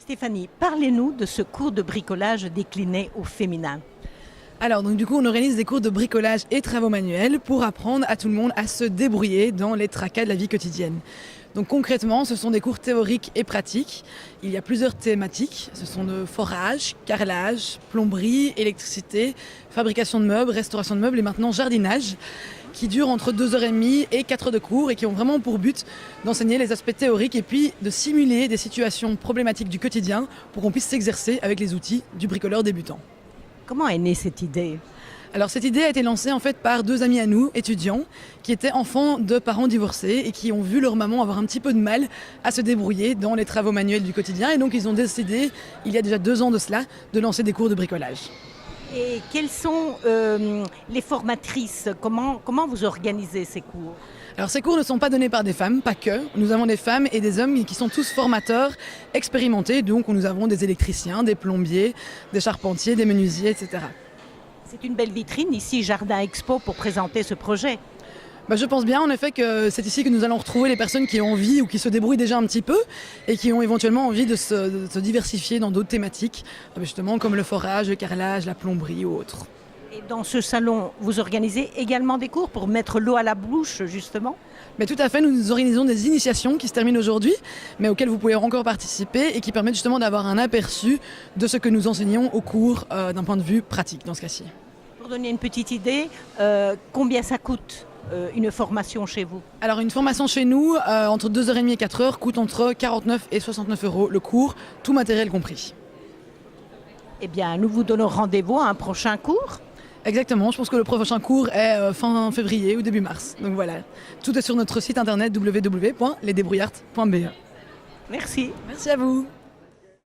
Stéphanie, parlez-nous de ce cours de bricolage décliné au féminin. Alors, donc du coup, on organise des cours de bricolage et travaux manuels pour apprendre à tout le monde à se débrouiller dans les tracas de la vie quotidienne. Donc concrètement, ce sont des cours théoriques et pratiques. Il y a plusieurs thématiques. Ce sont de forage, carrelage, plomberie, électricité, fabrication de meubles, restauration de meubles et maintenant jardinage, qui durent entre 2h30 et 4 heures de cours et qui ont vraiment pour but d'enseigner les aspects théoriques et puis de simuler des situations problématiques du quotidien pour qu'on puisse s'exercer avec les outils du bricoleur débutant. Comment est née cette idée? Alors cette idée a été lancée en fait par deux amis à nous, étudiants, qui étaient enfants de parents divorcés et qui ont vu leur maman avoir un petit peu de mal à se débrouiller dans les travaux manuels du quotidien. Et donc ils ont décidé, il y a déjà 2 ans de cela, de lancer des cours de bricolage. Et quelles sont les formatrices? Comment vous organisez ces cours? Alors ces cours ne sont pas donnés par des femmes, pas que. Nous avons des femmes et des hommes qui sont tous formateurs expérimentés. Donc nous avons des électriciens, des plombiers, des charpentiers, des menuisiers, etc. C'est une belle vitrine ici, Jardin Expo, pour présenter ce projet. Je pense bien en effet que c'est ici que nous allons retrouver les personnes qui ont envie ou qui se débrouillent déjà un petit peu et qui ont éventuellement envie de se diversifier dans d'autres thématiques, justement comme le forage, le carrelage, la plomberie ou autres. Et dans ce salon, vous organisez également des cours pour mettre l'eau à la bouche, justement? Mais tout à fait, nous organisons des initiations qui se terminent aujourd'hui, mais auxquelles vous pouvez encore participer et qui permettent justement d'avoir un aperçu de ce que nous enseignons au cours d'un point de vue pratique dans ce cas-ci. Pour donner une petite idée, combien ça coûte une formation chez vous? Alors une formation chez nous, entre 2h30 et 4h, coûte entre 49 et 69 euros le cours, tout matériel compris. Eh bien, nous vous donnons rendez-vous à un prochain cours. Exactement, je pense que le prochain cours est fin février ou début mars. Donc voilà, tout est sur notre site internet www.lesdébrouillards.be. Merci. Merci à vous.